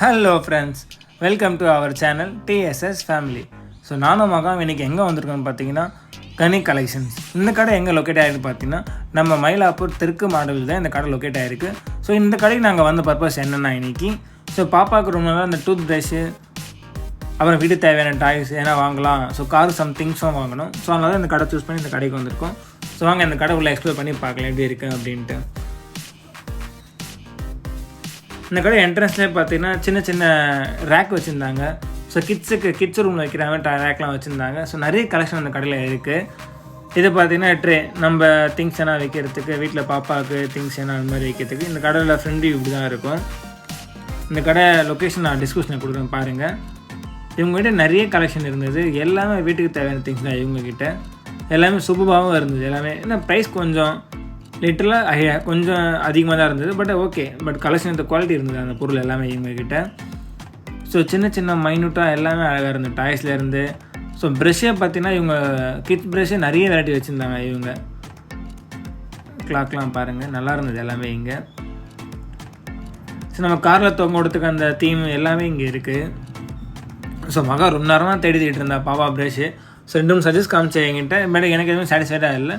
Hello friends, welcome to our channel TSS family. So நானும் மகாம் இன்றைக்கி எங்கே வந்திருக்கோன்னு பார்த்தீங்கன்னா கனி கலெக்ஷன்ஸ். இந்த கடை எங்கே லொக்கேட் ஆகிருக்கு பார்த்தீங்கன்னா நம்ம மயிலாப்பூர் தெற்கு மாடலில் தான் இந்த கடை லொக்கேட் ஆகிருக்கு. ஸோ இந்த கடைக்கு நாங்கள் வந்த பர்பஸ் என்னென்னா இன்றைக்கி பாப்பாவுக்கு ரொம்ப நாளாக இந்த டூத் ப்ரஷ்ஷு அப்புறம் வீடு தேவையான டாய்ஸ் ஏன்னா வாங்கலாம். ஸோ கார் சம்திங்ஸும் வாங்கணும். ஸோ அதனால தான் இந்த கடை சூஸ் பண்ணி இந்த கடைக்கு வந்திருக்கோம். ஸோ வாங்க இந்த கடை உள்ள எக்ஸ்ப்ளோர் பண்ணி பார்க்கலாம் எப்படி இருக்குது அப்படின்ட்டு. இந்த கடை என்ட்ரன்ஸ்லேயே பார்த்தீங்கன்னா சின்ன சின்ன ரேக் வச்சுருந்தாங்க. ஸோ கிட்ஸ் ரூமில் வைக்கிறாங்க ரேக்லாம் வச்சுருந்தாங்க. ஸோ நிறைய கலெக்ஷன் அந்த கடையில் இருக்குது. இது பார்த்தீங்கன்னா ட்ரே நம்ம திங்ஸ் என்ன வைக்கிறதுக்கு, வீட்டில் பாப்பாவுக்கு திங்ஸ் என்ன அந்த மாதிரி வைக்கிறதுக்கு இந்த கடையில் ஃப்ரெண்ட் வியூ இப்படி தான் இருக்கும். இந்த கடை லொக்கேஷன் நான் டிஸ்கிரிப்ஷனில் கொடுக்குறேன் பாருங்கள். இவங்ககிட்ட நிறைய கலெக்ஷன் இருந்தது. எல்லாமே வீட்டுக்கு தேவையான திங்ஸ் தான் இவங்ககிட்ட. எல்லாமே சூப்பராகவும் இருந்தது. எல்லாமே ஏன்னா ப்ரைஸ் கொஞ்சம் லிட்டரலாக கொஞ்சம் அதிகமாக தான் இருந்தது. பட் கலெக்ஷன் இந்த குவாலிட்டி இருந்தது அந்த பொருள் எல்லாமே இவங்ககிட்ட. ஸோ சின்ன சின்ன மைனூட்டாக எல்லாமே அழகாக இருந்தது டாய்ஸ்லேருந்து. ஸோ ப்ரெஷ்ஷே பார்த்தீங்கன்னா இவங்க கிட்ஸ் ப்ரெஷ்ஷே நிறைய வெரைட்டி வச்சுருந்தாங்க. இவங்க கிளாக்லாம் பாருங்கள் நல்லா இருந்தது எல்லாமே இங்கே. ஸோ நம்ம காரில் தொங்க கொடுத்துக்க அந்த தீம் எல்லாமே இங்கே இருக்குது. ஸோ மகா ரொம்ப நேரமாக தேடிட்டு இருந்தா பாப்பா ப்ரெஷ்ஷு. ஸோ ரெண்டும் சஜஸ்ட் காமிச்சேன் என்கிட்ட. பட் எனக்கு எதுவும் சாட்டிஸ்ஃபைடாக இல்லை.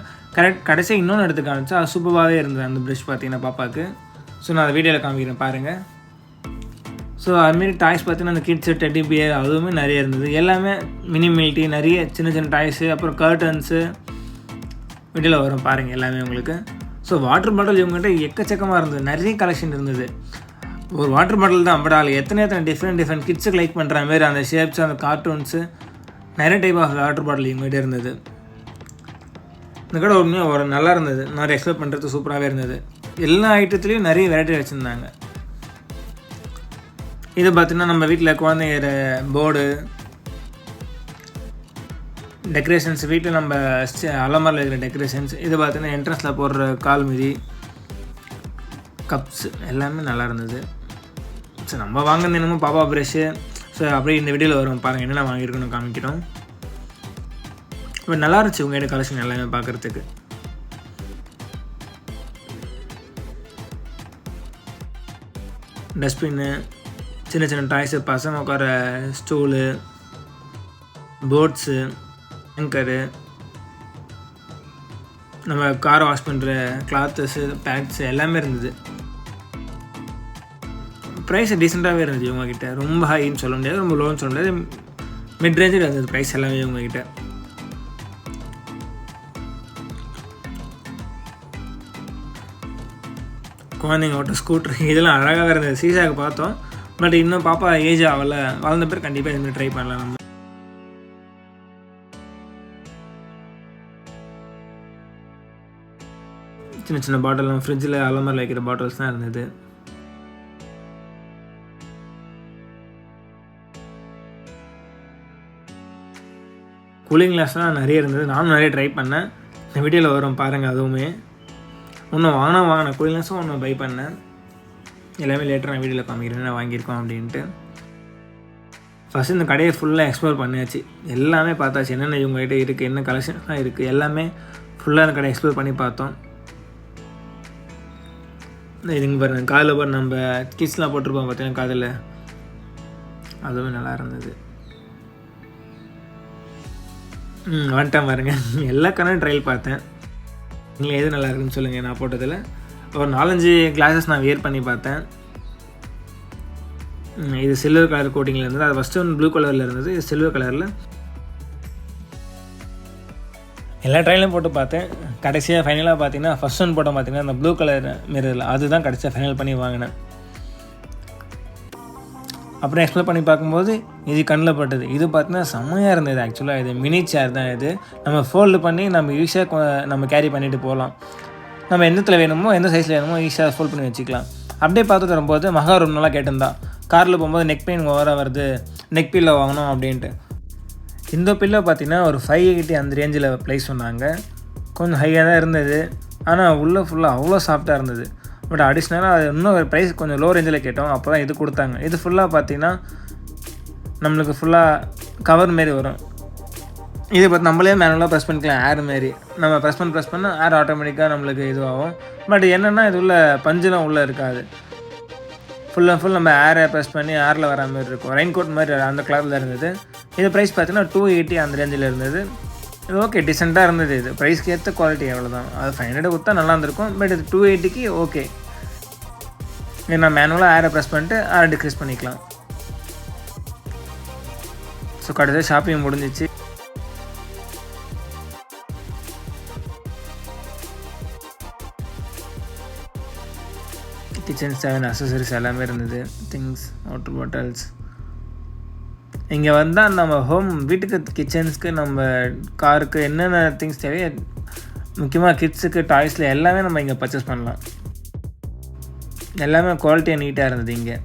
கடைசியாக இன்னொன்று எடுத்து காமிச்சா அது சூப்பராகவே இருந்தது அந்த ப்ரெஷ் பார்த்தீங்கன்னா பாப்பாவுக்கு. ஸோ நான் அதை வீடியோவில் காமிக்கிறேன் பாருங்கள். ஸோ அதுமாரி டாய்ஸ் பார்த்தீங்கன்னா அந்த கிட்ஸு டெடி பியர் அதுவுமே நிறைய இருந்தது. எல்லாமே மினிமிலிட்டி நிறைய சின்ன சின்ன டாய்ஸு அப்புறம் கர்டன்ஸு வீடியோவில் வரும் பாருங்கள் எல்லாமே உங்களுக்கு. ஸோ வாட்டர் பாட்டில் இவங்ககிட்ட எக்கச்சக்கமாக இருந்தது. நிறைய கலெக்ஷன் இருந்தது. ஒரு வாட்டர் பாட்டில் தான் பட் அதில் எத்தனை டிஃப்ரெண்ட் கிட்ஸுக்கு லைக் பண்ணுற மாதிரி அந்த ஷேப்ஸ் அந்த கார்ட்டூன்ஸு நிறைய டைப் ஆஃப் வாட்டர் பாட்டில் இவங்ககிட்ட இருந்தது. இந்த கடை உண்மையாக ஒரு நல்லா இருந்தது. நிறைய எக்ஸ்ப்ளோர் பண்ணுறது சூப்பராகவே இருந்தது. எல்லா ஐட்டத்துலேயும் நிறைய வெரைட்டி வச்சுருந்தாங்க. இது பார்த்திங்கன்னா நம்ம வீட்டில் குழந்தைங்க போர்டு டெக்கரேஷன்ஸ், வீட்டில் நம்ம அலமாரில் இருக்கிற டெக்கரேஷன்ஸ், இது பார்த்திங்கன்னா என்ட்ரன்ஸில் போடுற கால் மிதி கப்ஸ் எல்லாமே நல்லா இருந்தது. ஸோ நம்ம வாங்கினது என்னமோ பாப்பா ப்ரெஷ்ஷு. ஸோ அப்படியே இந்த வீடியோவில் வரும் பாருங்கள் என்னென்ன வாங்கியிருக்கோன்னு காமிக்கிறோம். இப்போ நல்லா இருந்துச்சு உங்கள்கிட்ட கலெக்ஷன் எல்லாமே பார்க்குறதுக்கு. டஸ்ட்பின்னு, சின்ன சின்ன டாய்ஸு, பசங்க உட்கார ஸ்டூலு, போட்ஸு, ஆங்கரு, நம்ம காரை வாஷ் பண்ணுற கிளாத்தஸு, பேட்ஸு எல்லாமே இருந்தது. ப்ரைஸ் டீசெண்டாகவே இருந்தது இவங்ககிட்ட. ரொம்ப ஹைன்னு சொல்ல முடியாது, ரொம்ப லோன்னு சொல்ல முடியாது, மிட் ரேஞ்சில் இருந்தது ப்ரைஸ் எல்லாமே இவங்ககிட்ட. குழந்தைங்க ஓட்ட ஸ்கூட்ரு இதெல்லாம் அழகாக இருந்தது. சீசாவுக்கு பார்த்தோம். பட் இன்னும் பாப்பா ஏஜ் ஆகலை. வளர்ந்த பேர் கண்டிப்பாக இதுமாதிரி ட்ரை பண்ணலாம் நம்ம. சின்ன சின்ன பாட்டில்லாம் ஃப்ரிட்ஜில் அலமாரில் வைக்கிற பாட்டில்ஸ் தான் இருந்தது. கூலிங் கிளாஸ்லாம் நிறைய இருந்தது. நானும் நிறைய ட்ரை பண்ணேன். இந்த வீடியோவில் வரும் பாருங்கள். அதுவுமே இன்னும் வாங்கினேன் கூலிங் கிளாஸும் ஒன்று பை பண்ணேன். எல்லாமே லேட்டர் நான் வீடியோவில் காமிக்கிறேன் என்ன வாங்கியிருக்கோம் அப்படின்ட்டு. ஃபஸ்ட்டு இந்த கடையை ஃபுல்லாக எக்ஸ்ப்ளோர் பண்ணியாச்சு. எல்லாமே பார்த்தாச்சு என்னென்ன இவங்ககிட்ட இருக்குது, என்ன கலெக்ஷன்ஸ்லாம் இருக்குது, எல்லாமே ஃபுல்லாக அந்த கடை எக்ஸ்ப்ளோர் பண்ணி பார்த்தோம். இதுங்க பாருங்கள் காதில் பாரு நம்ம கிட்ஸ்லாம் போட்டிருப்போம் பார்த்தீங்கன்னா காதில், அதுவுமே நல்லா இருந்தது. வந்துட்டேன் பாருங்கள். எல்லா கடையும் ட்ரையல் பார்த்தேன். நீங்கள் எது நல்லா இருக்குன்னு சொல்லுங்கள். நான் போட்டதில் ஒரு 4-5 கிளாஸஸ் நான் வியர் பண்ணி பார்த்தேன். இது சில்வர் கலர் கோட்டிங்கில் இருந்தது. அது ஃபஸ்ட்டு ஒன்று ப்ளூ கலரில் இருந்தது, இது சில்வர் கலரில். எல்லா ட்ரையலும் போட்டு பார்த்தேன். கடைசியாக ஃபைனலாக பார்த்தீங்கன்னா ஃபஸ்ட் ஒன் போட்டோம் பார்த்தீங்கன்னா அந்த ப்ளூ கலர் மிரரில் அதுதான் கடைசியாக ஃபைனல் பண்ணி வாங்கினேன். அப்புறம் எக்ஸ்ப்ளோர் பண்ணி பார்க்கும்போது இது கண்ணில் பட்டது. இது பார்த்தீங்கன்னா செம்மையாக இருந்தது. ஆக்சுவலாக இது மினி சேர் தான். இது நம்ம ஃபோல்டு பண்ணி நம்ம ஈஸியாக நம்ம கேரி பண்ணிட்டு போகலாம். நம்ம எந்தத்தில் வேணுமோ எந்த சைஸில் வேணுமோ ஈஸியாக ஃபோல்ட் பண்ணி வச்சுக்கலாம். அப்படியே பார்த்துட்டு வரும்போது மகா ரொம்ப நாளாக கேட்டிருந்தா காரில் போகும்போது நெக் பெயின் ஓவராக வருது, நெக் பில்லோ வாங்கணும் அப்படின்ட்டு. இந்த பில்லோ பார்த்திங்கன்னா ஒரு 580 அந்த ரேஞ்சில் ப்ரைஸ் சொன்னாங்க. கொஞ்சம் ஹையாக தான் இருந்தது. ஆனால் உள்ளே ஃபுல்லாக அவ்வளோ சாஃப்டாக இருந்தது. பட் அடிஷ்னலாக அது இன்னும் ஒரு ப்ரைஸ் கொஞ்சம் லோ ரேஞ்சில் கேட்டோம். அப்போ தான் இது கொடுத்தாங்க. இது ஃபுல்லாக பார்த்திங்கன்னா நம்மளுக்கு ஃபுல்லாக கவர் மாரி வரும். இது பார்த்து நம்மளே மேனுவலாக ப்ரெஸ் பண்ணிக்கலாம். ஏர் மாரி நம்ம ப்ரெஸ் பண்ண ஏர் ஆட்டோமேட்டிக்காக நம்மளுக்கு இதுவாகும். பட் என்னென்னா இது உள்ள பஞ்செலாம் உள்ளே இருக்காது. ஃபுல் அண்ட் ஃபுல் நம்ம ஏரை ப்ரெஸ் பண்ணி ஏரில் வர மாதிரி இருக்கும். ரெயின் கோட் மாதிரி அந்த கலரில் இருந்தது. இது ப்ரைஸ் பார்த்தீங்கன்னா 280 அந்த ரேஞ்சில் இருந்தது. இது ஓகே, டிசெண்டாக இருந்தது. இது ப்ரைஸ்க்கு ஏற்ற குவாலிட்டி அவ்வளோதான். அது 500 கொடுத்தா நல்லா இருந்திருக்கும். பட் இது 280க்கு ஓகே. நான் மேனுவலாக ஏரை ப்ரெஸ் பண்ணிட்டு ஏரை டிக்ரீஸ் பண்ணிக்கலாம். ஸோ கடைசியாக ஷாப்பிங் முடிஞ்சிச்சு. கிச்சன் ஸ்டவ் அக்சசரிஸ் எல்லாமே இருந்தது. Things, water bottles. இங்கே வந்தால் நம்ம வீட்டுக்கு கிச்சன்ஸ்க்கு நம்ம காருக்கு என்னென்ன திங்ஸ் தேவையோ, முக்கியமாக கிட்ஸுக்கு டாய்ஸில் எல்லாமே நம்ம இங்கே பர்ச்சேஸ் பண்ணலாம். எல்லாமே குவாலிட்டியாக நீட்டாக இருந்தது. இங்கே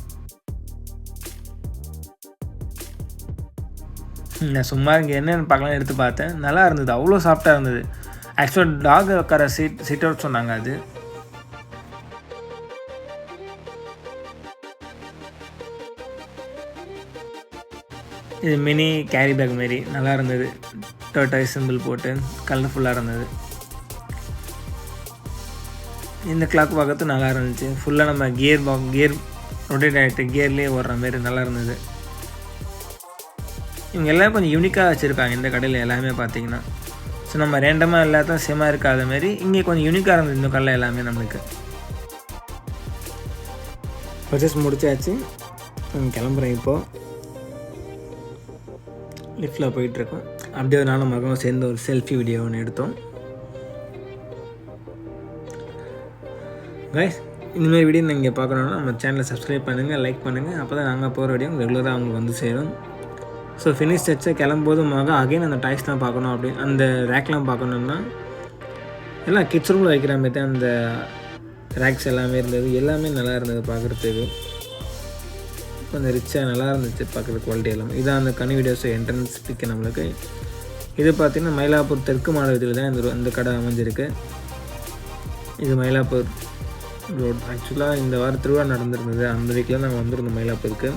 நான் சும்மா இங்கே என்னென்னு பார்க்கலாம் எடுத்து பார்த்தேன். நல்லா இருந்தது, அவ்வளோ சாஃப்டாக இருந்தது. ஆக்சுவலாக டாக் உட்கார சீட் அவுட் சொன்னாங்க. அது இது மினி கேரி பேக் மாரி நல்லா இருந்தது. டர்டாய் சிம்பிள் போட்டு கலர்ஃபுல்லாக இருந்தது. இந்த கிளாக் பார்க்கறது நல்லா இருந்துச்சு. ஃபுல்லாக நம்ம கியர் ரொட்டேட் ஆகிட்டு கியர்லேயே ஓடுற மாரி நல்லா இருந்தது. இவங்க எல்லாம் கொஞ்சம் யூனிக்காக வச்சுருக்காங்க இந்த கடையில் எல்லாமே பார்த்தீங்கன்னா. ஸோ நம்ம ரேண்டமாக எல்லாத்தையும் சேமாக இருக்காத மாரி இங்கே கொஞ்சம் யூனிக்காக இருந்தது இந்த கடையில் எல்லாமே. நம்மளுக்கு பர்ச்சேஸ் முடிச்சாச்சு. கிளம்புறேன். இப்போது லிஃப்ட்டில் போயிட்டுருக்கோம். அப்படியே நானும் மகனும் சேர்ந்து ஒரு செல்ஃபி வீடியோ ஒன்று எடுத்தோம். கைஸ், இந்தமாதிரி வீடியோ நீங்கள் பார்க்கணுன்னா நம்ம சேனலை சப்ஸ்கிரைப் பண்ணுங்கள், லைக் பண்ணுங்கள். அப்போ தான் நாங்கள் போகிற வீடியோ ரெகுலராக அவங்களுக்கு வந்து சேரும். ஸோ ஃபினிஷ் டச்சை கிளம்போது அகைன் அந்த டாய்ஸ்லாம் பார்க்கணும். அப்படி அந்த ரேக்லாம் பார்க்கணுன்னா எல்லாம் கிட்ஸ் ரூமில் வைக்கிற மாதிரி தான் அந்த ரேக்ஸ் எல்லாமே இருந்தது. எல்லாமே நல்லா இருந்தது பார்க்குறதுக்கு. கொஞ்சம் ரிச்சாக நல்லா இருந்துச்சு பார்க்குற குவாலிட்டி எல்லாமே. இதான் அந்த கனி வீடியோஸ் என்ட்ரன்ஸ் பிக்கு நம்மளுக்கு. இது பார்த்திங்கன்னா மயிலாப்பூர் தெற்கு மாவட்டத்தில் தான் இந்த கடை அமைஞ்சிருக்கு. இது மயிலாப்பூர் ரோட். ஆக்சுவலாக இந்த வாரம் திருவிழா நடந்திருந்தது. அந்த வீக்கில் நாங்கள் வந்திருந்தோம் மயிலாப்பூருக்கு.